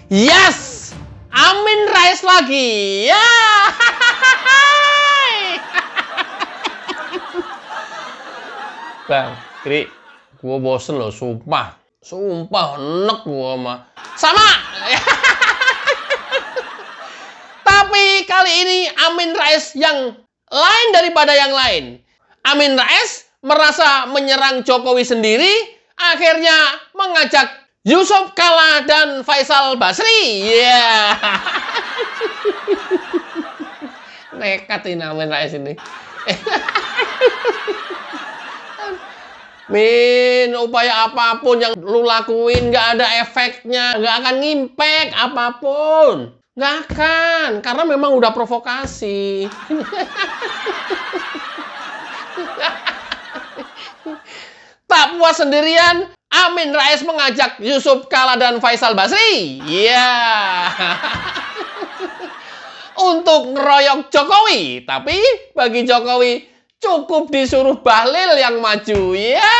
Yes! Amin Rais lagi. Ya. Bang, Kri, gue bosen loh, sumpah. Sumpah, enek gue mah. Sama! Tapi kali ini Amin Rais yang lain daripada yang lain. Amin Rais merasa menyerang Jokowi sendiri, akhirnya mengajak Yusuf Kalla dan Faisal Basri. Yeah. Nekat ini Amin Rais ini. Min, upaya apapun yang lu lakuin gak ada efeknya, gak akan ngimpact apapun. Gak akan, karena memang udah provokasi. Tak puas sendirian, Amin Rais mengajak Yusuf Kalla dan Faisal Basri. Iya. Untuk ngeroyok Jokowi. Tapi bagi Jokowi cukup disuruh Bahlil yang maju. Ya.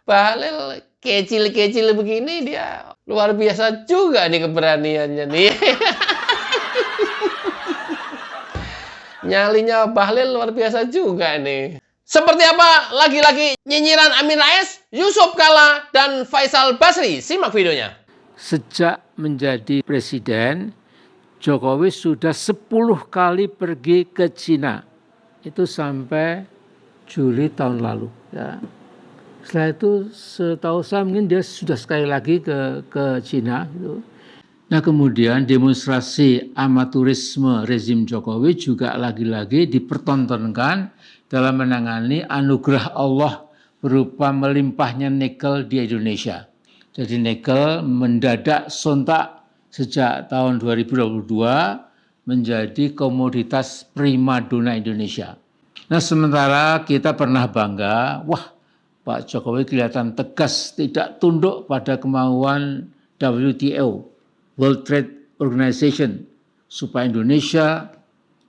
Bahlil kecil-kecil begini dia luar biasa juga nih keberaniannya nih. Nyalinya Bahlil luar biasa juga nih. Seperti apa lagi-lagi nyinyiran Amin Rais, Yusuf Kalla dan Faisal Basri? Simak videonya. Sejak menjadi presiden, Jokowi sudah 10 kali pergi ke Cina. Itu sampai Juli tahun lalu. Ya. Setelah itu setahu saya mungkin dia sudah sekali lagi ke Cina. Gitu. Nah kemudian demonstrasi amaturisme rezim Jokowi juga lagi-lagi dipertontonkan dalam menangani anugerah Allah berupa melimpahnya nikel di Indonesia. Jadi nikel mendadak sontak sejak tahun 2022 menjadi komoditas primadona Indonesia. Nah sementara kita pernah bangga, wah Pak Jokowi kelihatan tegas tidak tunduk pada kemauan WTO, World Trade Organization, supaya Indonesia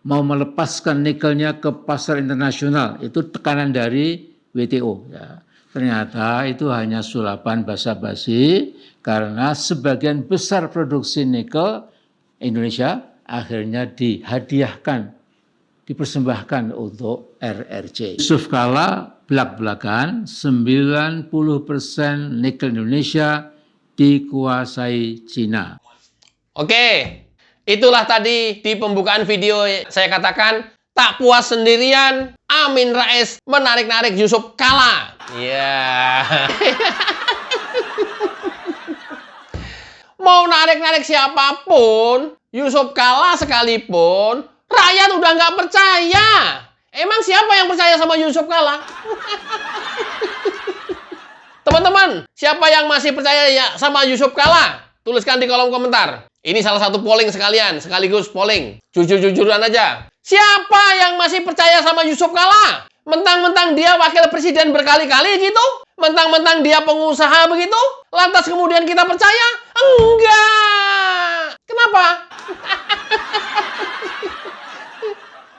mau melepaskan nikelnya ke pasar internasional. Itu tekanan dari WTO. Ya. Ternyata itu hanya sulapan basa-basi karena sebagian besar produksi nikel Indonesia akhirnya dihadiahkan, dipersembahkan untuk RRC. Yusuf Kalla belak-belakan 90% nikel Indonesia dikuasai Cina. Oke, itulah tadi di pembukaan video saya katakan tak puas sendirian, Amin Rais menarik-narik Yusuf Kalla. Ya. Mau narik-narik siapapun, Yusuf Kalla sekalipun, rakyat udah nggak percaya. Emang siapa yang percaya sama Yusuf Kalla? Teman-teman, siapa yang masih percaya ya sama Yusuf Kalla? Tuliskan di kolom komentar. Ini salah satu polling sekaligus polling. Jujur-jujuran aja. Siapa yang masih percaya sama Yusuf Kalla? Mentang-mentang dia wakil presiden berkali-kali gitu? Mentang-mentang dia pengusaha begitu? Lantas kemudian kita percaya? Enggak! Kenapa?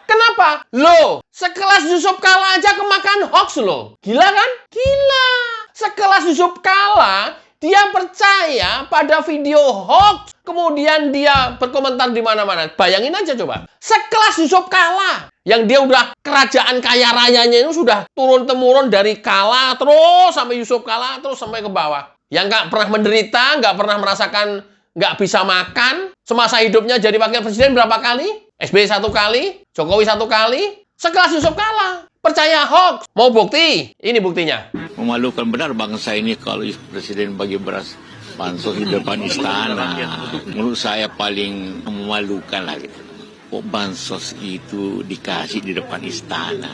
Kenapa? Loh, sekelas Yusuf Kalla aja kemakan hoax loh. Gila kan? Gila. Sekelas Yusuf Kalla, dia percaya pada video hoax. Kemudian dia berkomentar di mana-mana. Bayangin aja coba. Sekelas Yusuf Kalla, yang dia udah kerajaan kaya rayanya itu sudah turun-temurun dari Kalla terus sampai Yusuf Kalla terus sampai ke bawah. Yang nggak pernah menderita, nggak pernah merasakan nggak bisa makan. Semasa hidupnya jadi wakil presiden berapa kali? SBY 1 kali, Jokowi 1 kali. Sekelas Yusuf Kalla percaya hoax. Mau bukti? Ini buktinya. Memalukan benar bangsa ini kalau presiden bagi beras bansos di depan istana. Menurut saya paling memalukan lah gitu. Kok bansos itu dikasih di depan istana?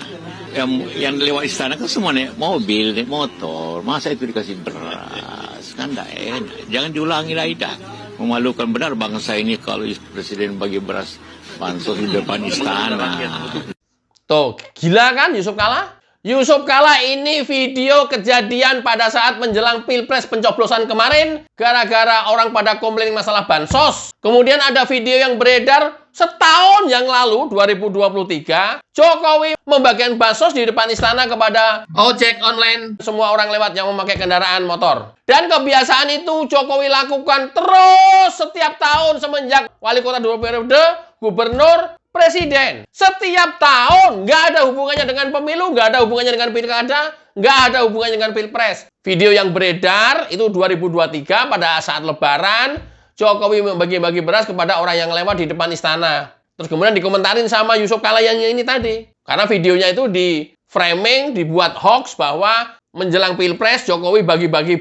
Yang lewat istana kan semua naik mobil, naik motor. Masa itu dikasih beras? Kan tidak enak. Jangan diulangi lagi dah. Memalukan benar bangsa ini kalau presiden bagi beras bansos di depan istana. Tuh, gila kan Yusuf Kalla? Yusuf Kalla ini video kejadian pada saat menjelang Pilpres pencoblosan kemarin gara-gara orang pada komplain masalah bansos. Kemudian ada video yang beredar Setahun yang lalu, 2023, Jokowi membagikan bansos di depan istana kepada ojek online, semua orang lewat yang memakai kendaraan motor. Dan kebiasaan itu Jokowi lakukan terus setiap tahun semenjak wali kota 2 periode, gubernur, presiden. Setiap tahun, nggak ada hubungannya dengan pemilu, nggak ada hubungannya dengan pilkada, nggak ada hubungannya dengan pilpres. Video yang beredar itu 2023 pada saat lebaran, Jokowi membagi-bagi beras kepada orang yang lewat di depan istana. Terus kemudian dikomentarin sama Yusuf Kala yang ini tadi. Karena videonya itu di framing, dibuat hoax bahwa menjelang pilpres Jokowi bagi-bagi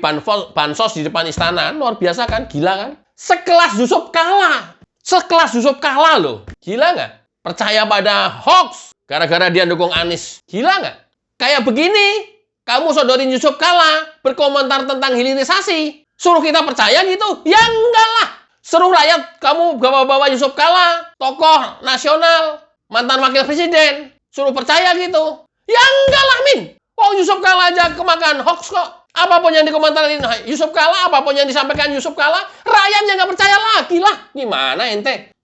bansos di depan istana. Luar biasa kan? Gila kan? Sekelas Yusuf Kala. Sekelas Yusuf Kala loh. Gila nggak? Percaya pada hoax gara-gara dia dukung Anies. Gila nggak? Kayak begini. Kamu sodorin Yusuf Kala berkomentar tentang hilirisasi. Suruh kita percaya gitu? Ya enggak lah. Suruh rakyat kamu bawa-bawa Yusuf Kala, tokoh nasional, mantan wakil presiden. Suruh percaya gitu? Ya enggak lah, Min. Oh, Yusuf Kala aja kemakan hoax kok. Apapun yang dikomentarin Yusuf Kala, apapun yang disampaikan Yusuf Kala, rakyatnya nggak percaya lagi lah. Gimana ente?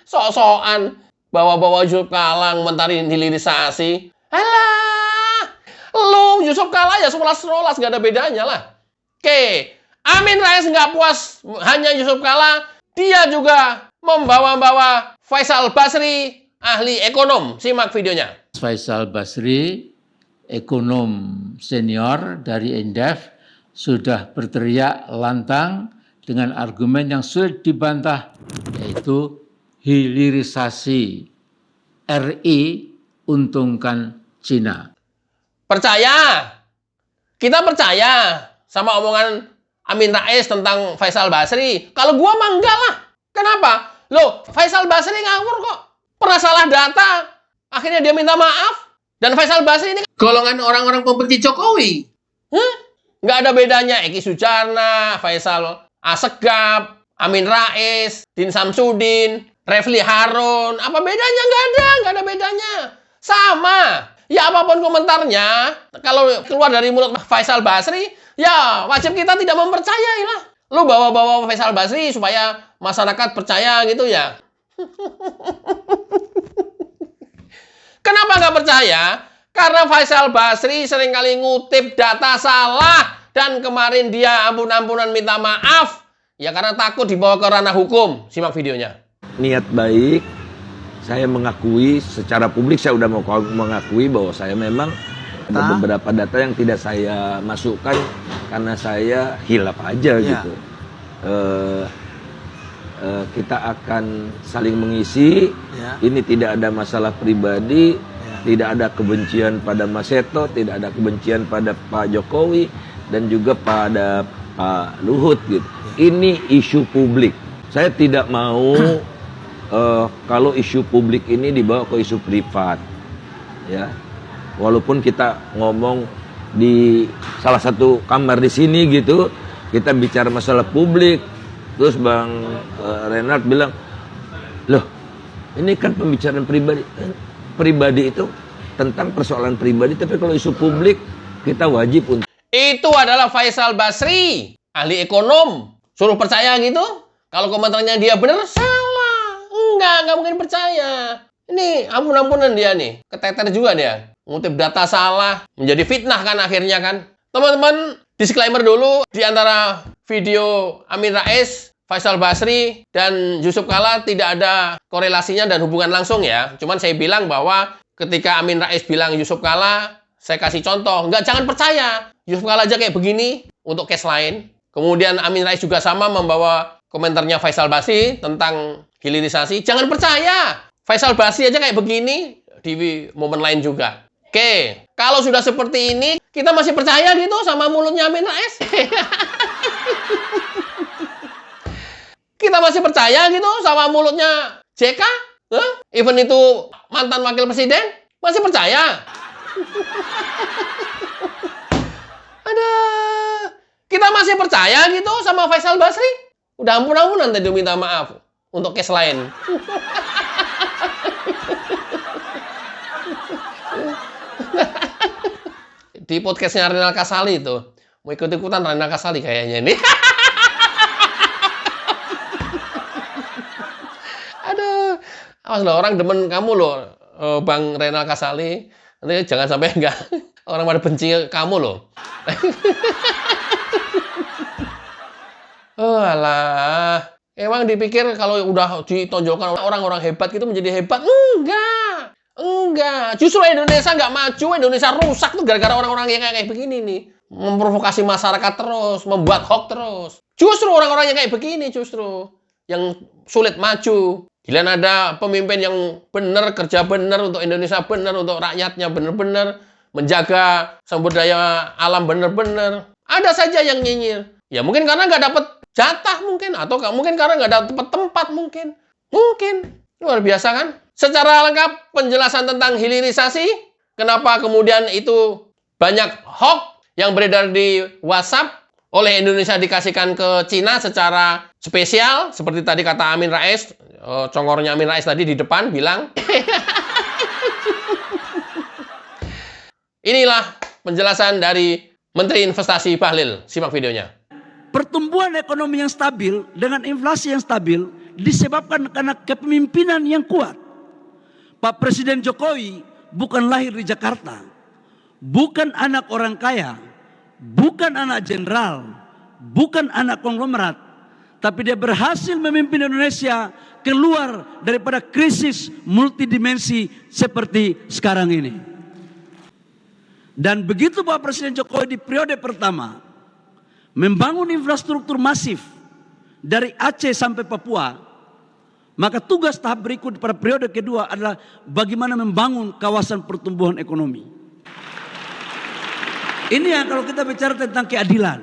Sok-sokan bawa-bawa Yusuf Kala ngomentarin hilirisasi. Alah, lu Yusuf Kala ya 11-11 nggak ada bedanya lah. Oke. Amin Rais nggak puas hanya Yusuf Kala, dia juga membawa-bawa Faisal Basri, ahli ekonom. Simak videonya. Faisal Basri, ekonom senior dari Indef, sudah berteriak lantang dengan argumen yang sulit dibantah, yaitu hilirisasi RI untungkan Cina. Percaya? Kita percaya sama omongan Amin Rais tentang Faisal Basri. Kalau gua mah enggak lah. Kenapa? Loh, Faisal Basri ngawur kok. Pernah salah data. Akhirnya dia minta maaf. Dan Faisal Basri ini golongan orang-orang pembenci Jokowi. Nggak ada bedanya. Eki Sujarna, Faisal Asegaf, Amin Rais, Din Samsudin, Refli Harun. Apa bedanya? Nggak ada bedanya. Sama. Ya apapun komentarnya, kalau keluar dari mulut Faisal Basri, ya wajib kita tidak mempercayai lah. Lu bawa-bawa Faisal Basri supaya masyarakat percaya gitu ya. Kenapa nggak percaya? Karena Faisal Basri seringkali ngutip data salah. Dan kemarin dia ampun-ampunan minta maaf. Ya karena takut dibawa ke ranah hukum. Simak videonya. Niat baik. Saya mengakui secara publik, saya udah mau mengakui bahwa saya memang ada beberapa data yang tidak saya masukkan karena saya hilaf aja gitu. Kita akan saling mengisi. Ini tidak ada masalah pribadi, tidak ada kebencian pada Mas Seto, tidak ada kebencian pada Pak Jokowi dan juga pada Pak Luhut gitu. Ini isu publik. Saya tidak mau kalau isu publik ini dibawa ke isu privat, ya. Walaupun kita ngomong di salah satu kamar di sini gitu, kita bicara masalah publik, terus Bang Renard bilang, loh, ini kan pembicaraan pribadi. Pribadi itu tentang persoalan pribadi, tapi kalau isu publik kita wajib untuk. Itu adalah Faisal Basri, ahli ekonom. Suruh percaya gitu? Kalau komentarnya dia benar, salah. Nggak mungkin percaya. Ini ampun-ampunan dia nih. Keteter juga dia. Ngutip data salah. Menjadi fitnah kan akhirnya kan. Teman-teman, disclaimer dulu. Di antara video Amin Rais, Faisal Basri, dan Yusuf Kala tidak ada korelasinya dan hubungan langsung ya. Cuman saya bilang bahwa ketika Amin Rais bilang Yusuf Kala, saya kasih contoh. Jangan percaya. Yusuf Kala aja kayak begini untuk case lain. Kemudian Amin Rais juga sama membawa komentarnya Faisal Basri tentang hilirisasi. Jangan percaya. Faisal Basri aja kayak begini di momen lain juga. Oke, kalau sudah seperti ini, kita masih percaya gitu sama mulutnya Amin Rais? Kita masih percaya gitu sama mulutnya JK? Even itu mantan wakil presiden? Masih percaya? Aduh, kita masih percaya gitu sama Faisal Basri? Udah ampun-ampunan tadi minta maaf untuk case lain. Di podcastnya Renal Kasali itu mau ikut-ikutan Renal Kasali kayaknya nih. Aduh, Awas loh, orang demen kamu loh, Bang Renal Kasali. Nanti jangan sampai enggak orang pada benci kamu loh. Oh alah, emang dipikir kalau udah ditonjolkan orang-orang hebat gitu menjadi hebat? Enggak. Justru Indonesia nggak maju, Indonesia rusak tuh gara-gara orang-orang yang kayak begini nih. Memprovokasi masyarakat terus, membuat hoax terus. Justru orang-orang yang kayak begini justru yang sulit maju. Gila ada pemimpin yang benar, kerja benar untuk Indonesia benar, untuk rakyatnya benar-benar, menjaga sumber daya alam benar-benar. Ada saja yang nyinyir. Ya mungkin karena nggak dapat jatah mungkin, atau mungkin karena nggak dapat tempat mungkin. Luar biasa kan? Secara lengkap penjelasan tentang hilirisasi, kenapa kemudian itu banyak hoax yang beredar di WhatsApp oleh Indonesia dikasihkan ke Cina secara spesial, seperti tadi kata Amin Rais, congornya Amin Rais tadi di depan bilang. Inilah penjelasan dari Menteri Investasi Bahlil. Simak videonya. Pertumbuhan ekonomi yang stabil dengan inflasi yang stabil disebabkan karena kepemimpinan yang kuat. Pak Presiden Jokowi bukan lahir di Jakarta, bukan anak orang kaya, bukan anak jenderal, bukan anak konglomerat, tapi dia berhasil memimpin Indonesia keluar daripada krisis multidimensi seperti sekarang ini. Dan begitu Pak Presiden Jokowi di periode pertama membangun infrastruktur masif dari Aceh sampai Papua, maka tugas tahap berikut pada periode kedua adalah bagaimana membangun kawasan pertumbuhan ekonomi. Ini yang kalau kita bicara tentang keadilan,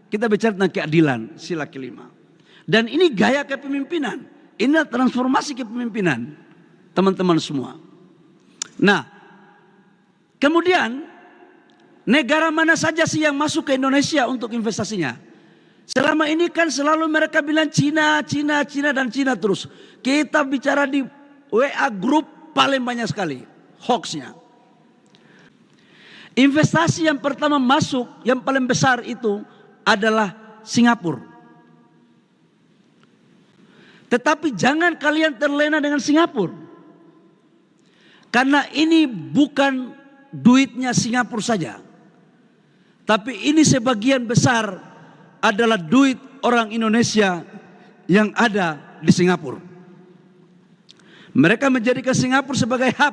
kita bicara tentang keadilan, sila kelima. Dan ini gaya kepemimpinan, ini transformasi kepemimpinan, teman-teman semua. Nah, kemudian negara mana saja sih yang masuk ke Indonesia untuk investasinya? Selama ini kan selalu mereka bilang Cina dan Cina terus. Kita bicara di WA Group paling banyak sekali hoaxnya. Investasi yang pertama masuk yang paling besar itu adalah Singapura. Tetapi jangan kalian terlena dengan Singapura. Karena ini bukan duitnya Singapura saja. Tapi ini sebagian besar adalah duit orang Indonesia yang ada di Singapura. Mereka menjadikan Singapura sebagai hub.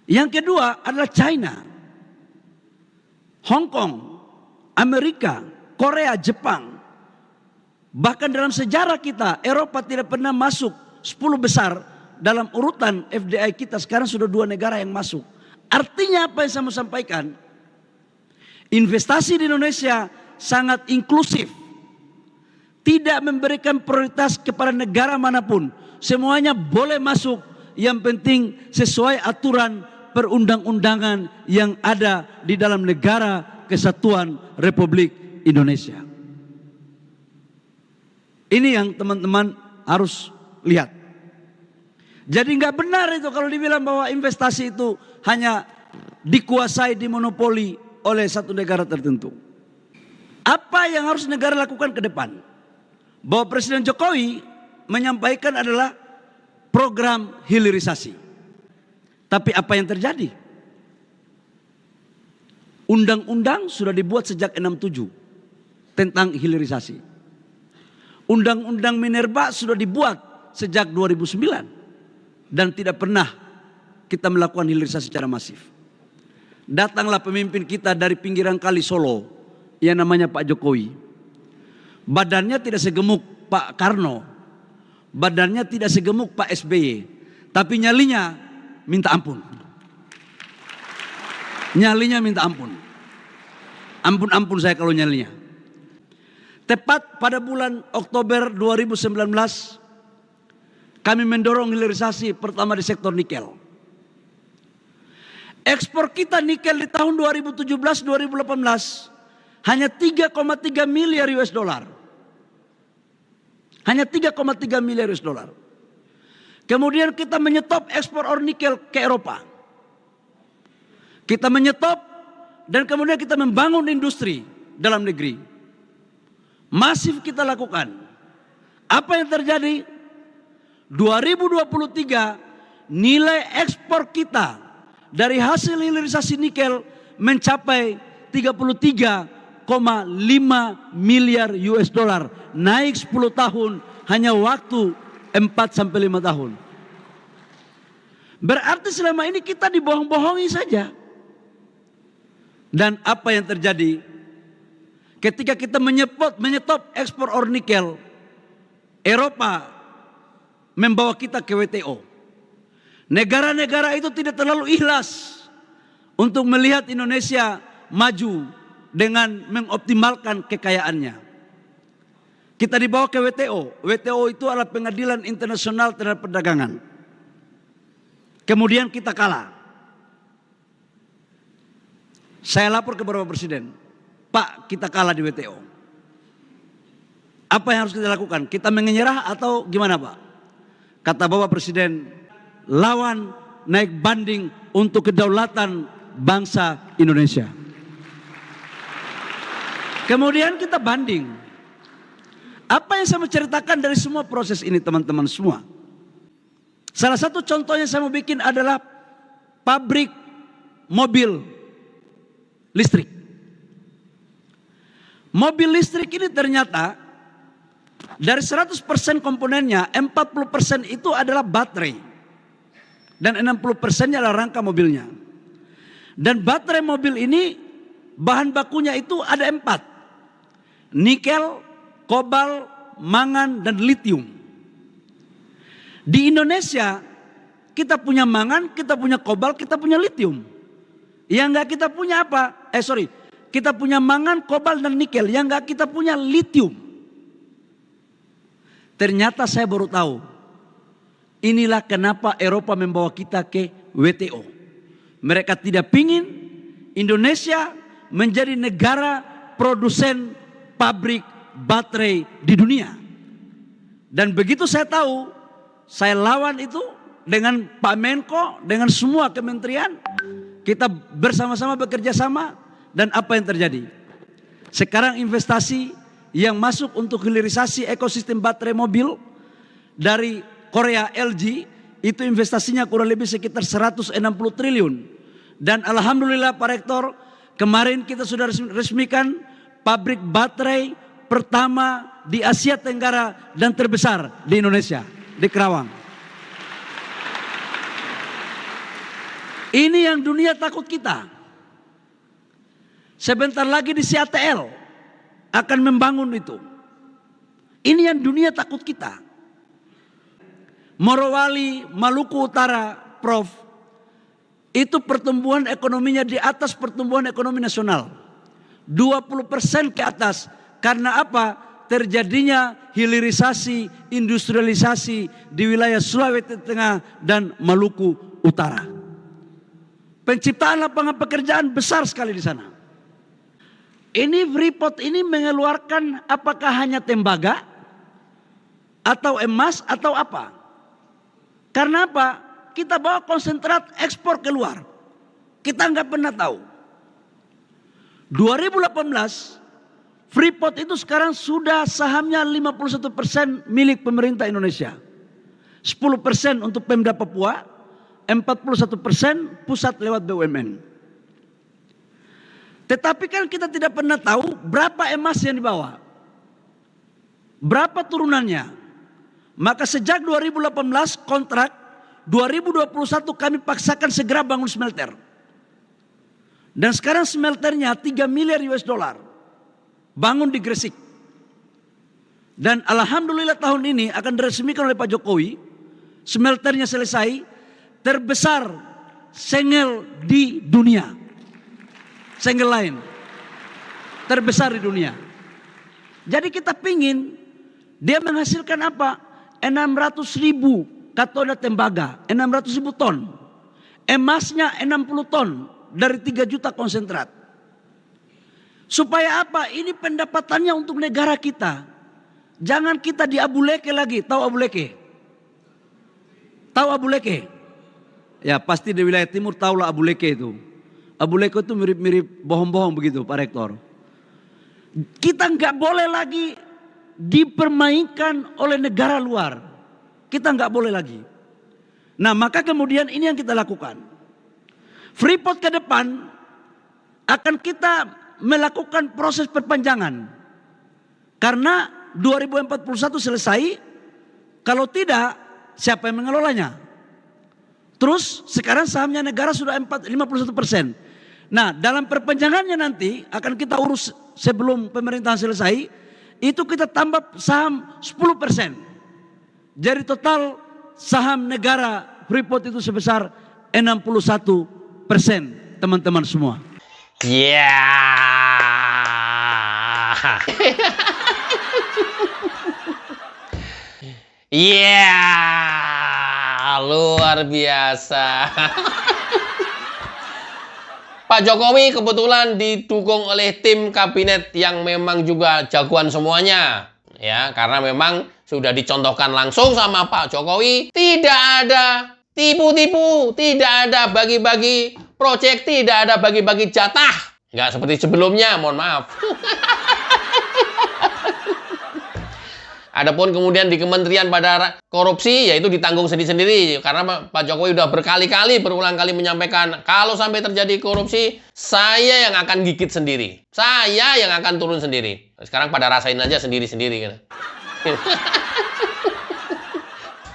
Yang kedua adalah China, Hong Kong, Amerika, Korea, Jepang. Bahkan dalam sejarah kita, Eropa tidak pernah masuk 10 besar dalam urutan FDI kita. Sekarang sudah 2 negara yang masuk. Artinya apa yang saya mau sampaikan? Investasi di Indonesia sangat inklusif. Tidak memberikan prioritas kepada negara manapun. Semuanya boleh masuk. Yang penting sesuai aturan perundang-undangan yang ada di dalam negara kesatuan Republik Indonesia. Ini yang teman-teman harus lihat. Jadi nggak benar itu kalau dibilang bahwa investasi itu hanya dikuasai, dimonopoli oleh satu negara tertentu. Apa yang harus negara lakukan ke depan? Bahwa Presiden Jokowi menyampaikan adalah program hilirisasi. Tapi apa yang terjadi? Undang-undang sudah dibuat sejak 67 tentang hilirisasi. Undang-undang Minerba sudah dibuat sejak 2009 dan tidak pernah kita melakukan hilirisasi secara masif. Datanglah pemimpin kita dari pinggiran kali Solo yang namanya Pak Jokowi. Badannya tidak segemuk Pak Karno, badannya tidak segemuk Pak SBY, tapi nyalinya minta ampun. Nyalinya minta ampun. Ampun saya kalau nyalinya. Tepat pada bulan Oktober 2019 kami mendorong hilirisasi pertama di sektor nikel. Ekspor kita nikel di tahun 2017-2018 hanya 3,3 miliar US dollar. Hanya 3,3 miliar US dollar. Kemudian kita menyetop ekspor ore nikel ke Eropa. Kita menyetop dan kemudian kita membangun industri dalam negeri. Masif kita lakukan. Apa yang terjadi? 2023 nilai ekspor kita dari hasil hilirisasi nikel mencapai 33,5 miliar US dollar, naik 10 tahun hanya waktu 4 sampai 5 tahun. Berarti selama ini kita dibohong-bohongi saja. Dan apa yang terjadi ketika kita menyetop ekspor ore nikel, Eropa membawa kita ke WTO. Negara-negara itu tidak terlalu ikhlas untuk melihat Indonesia maju dengan mengoptimalkan kekayaannya. Kita dibawa ke WTO. WTO itu adalah pengadilan internasional terhadap perdagangan. Kemudian kita kalah. Saya lapor ke Bapak Presiden, Pak, kita kalah di WTO. Apa yang harus kita lakukan? Kita menyerah atau gimana, Pak? Kata Bapak Presiden, lawan naik banding untuk kedaulatan bangsa Indonesia. Kemudian kita banding. Apa yang saya mau ceritakan dari semua proses ini, teman-teman semua? Salah satu contohnya saya mau bikin adalah pabrik mobil listrik. Mobil listrik ini ternyata dari 100% komponennya 40% itu adalah baterai dan 60%-nya adalah rangka mobilnya. Dan baterai mobil ini bahan bakunya itu ada 4: nikel, kobalt, mangan, dan litium. Di Indonesia kita punya mangan, kita punya kobalt, kita punya litium. Yang enggak kita punya apa? Kita punya mangan, kobalt, dan nikel. Yang enggak kita punya litium. Ternyata saya baru tahu. Inilah kenapa Eropa membawa kita ke WTO. Mereka tidak ingin Indonesia menjadi negara produsen pabrik baterai di dunia. Dan begitu saya tahu, saya lawan itu dengan Pak Menko, dengan semua kementerian. Kita bersama-sama bekerja sama, dan apa yang terjadi? Sekarang investasi yang masuk untuk hilirisasi ekosistem baterai mobil dari Korea LG itu investasinya kurang lebih sekitar 160 triliun. Dan alhamdulillah Pak Rektor, kemarin kita sudah resmikan pabrik baterai pertama di Asia Tenggara dan terbesar di Indonesia, di Kerawang. Ini yang dunia takut kita. Sebentar lagi di CATL akan membangun itu. Ini yang dunia takut kita. Morowali, Maluku Utara, Prof, itu pertumbuhan ekonominya di atas pertumbuhan ekonomi nasional. 20% ke atas. Karena apa? Terjadinya hilirisasi, industrialisasi di wilayah Sulawesi Tengah dan Maluku Utara. Penciptaan lapangan pekerjaan besar sekali di sana. Ini Freeport ini mengeluarkan apakah hanya tembaga atau emas atau apa? Karena apa? Kita bawa konsentrat ekspor keluar. Kita nggak pernah tahu. 2018 Freeport itu sekarang sudah sahamnya 51% milik pemerintah Indonesia. 10% untuk Pemda Papua. 41% pusat lewat BUMN. Tetapi kan kita tidak pernah tahu berapa emas yang dibawa. Berapa turunannya. Maka sejak 2018 kontrak, 2021 kami paksakan segera bangun smelter. Dan sekarang smelternya 3 miliar US dollar. Bangun di Gresik. Dan alhamdulillah tahun ini akan diresmikan oleh Pak Jokowi. Smelternya selesai. Terbesar sengel di dunia. Sengel lain terbesar di dunia. Jadi kita pingin dia menghasilkan apa? 600.000 katoda tembaga, 600.000 ton. Emasnya 60 ton dari 3 juta konsentrat. Supaya apa? Ini pendapatannya untuk negara kita. Jangan kita di Abu Leke lagi. Tahu Abu Leke? Tahu Abu Leke? Ya pasti di wilayah timur tahulah Abu Leke itu. Abu Leke itu mirip-mirip bohong-bohong begitu Pak Rektor. Kita nggak boleh lagi dipermainkan oleh negara luar. kita nggak boleh lagi. Nah, maka kemudian ini yang kita lakukan. Freeport ke depan akan kita melakukan proses perpanjangan. Karena 2041 selesai, kalau tidak siapa yang mengelolanya? Terus sekarang sahamnya negara sudah 51%. Nah, dalam perpanjangannya nanti akan kita urus sebelum pemerintahan selesai, itu kita tambah saham 10%. Jadi total saham negara Freeport itu sebesar 61%, teman-teman semua. Ya. Ya, luar biasa. Pak Jokowi kebetulan didukung oleh tim kabinet yang memang juga jagoan semuanya. Ya, karena memang sudah dicontohkan langsung sama Pak Jokowi, tidak ada tipu-tipu, tidak ada bagi-bagi proyek, tidak ada bagi-bagi jatah. Nggak seperti sebelumnya, mohon maaf. Adapun kemudian di kementerian pada korupsi, yaitu ditanggung sendiri-sendiri. Karena Pak Jokowi udah berkali-kali, berulang kali menyampaikan, kalau sampai terjadi korupsi, saya yang akan gigit sendiri. Saya yang akan turun sendiri. Sekarang pada rasain aja sendiri-sendiri.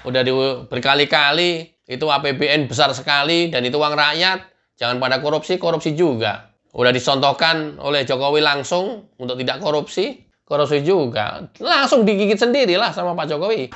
Udah berkali-kali, itu APBN besar sekali, dan itu uang rakyat. Jangan pada korupsi, korupsi juga. Udah dicontohkan oleh Jokowi langsung untuk tidak korupsi. Korupsi juga. Langsung digigit sendirilah sama Pak Jokowi.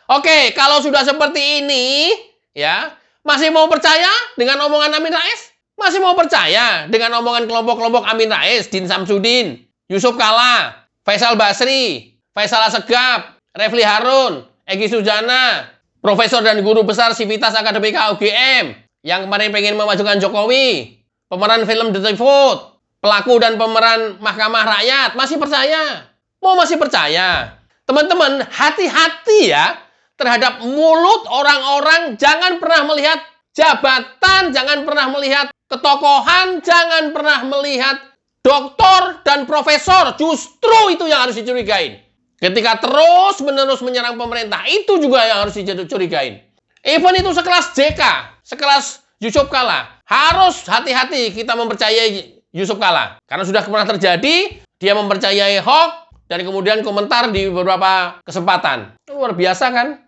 Oke, kalau sudah seperti ini, ya, masih mau percaya dengan omongan Amin Rais? Masih mau percaya dengan omongan kelompok-kelompok Amin Rais, Din Samsudin, Yusuf Kalla, Faisal Basri, Faisal Assegaf, Refli Harun, Egy Sujana, profesor dan guru besar Sivitas Akademika UGM, yang kemarin pengen memajukan Jokowi, pemeran film The Vote, pelaku dan pemeran Mahkamah Rakyat, masih percaya? Mau masih percaya? Teman-teman, hati-hati ya terhadap mulut orang-orang. Jangan pernah melihat jabatan, jangan pernah melihat ketokohan, jangan pernah melihat doktor dan profesor. Justru itu yang harus dicurigain. Ketika terus-menerus menyerang pemerintah, itu juga yang harus dicurigain. Even itu sekelas JK, sekelas Yusuf Kalla, harus hati-hati kita mempercayai Yusuf Kalla. Karena sudah pernah terjadi, dia mempercayai hoax, dan kemudian komentar di beberapa kesempatan. Luar biasa kan?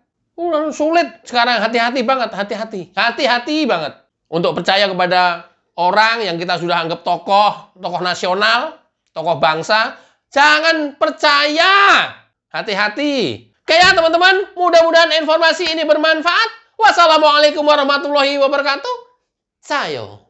Sulit sekarang, hati-hati banget, hati-hati. Hati-hati banget untuk percaya kepada orang yang kita sudah anggap tokoh nasional, tokoh bangsa. Jangan percaya. Hati-hati. Oke ya teman-teman, mudah-mudahan informasi ini bermanfaat. Wassalamualaikum warahmatullahi wabarakatuh. Sayo.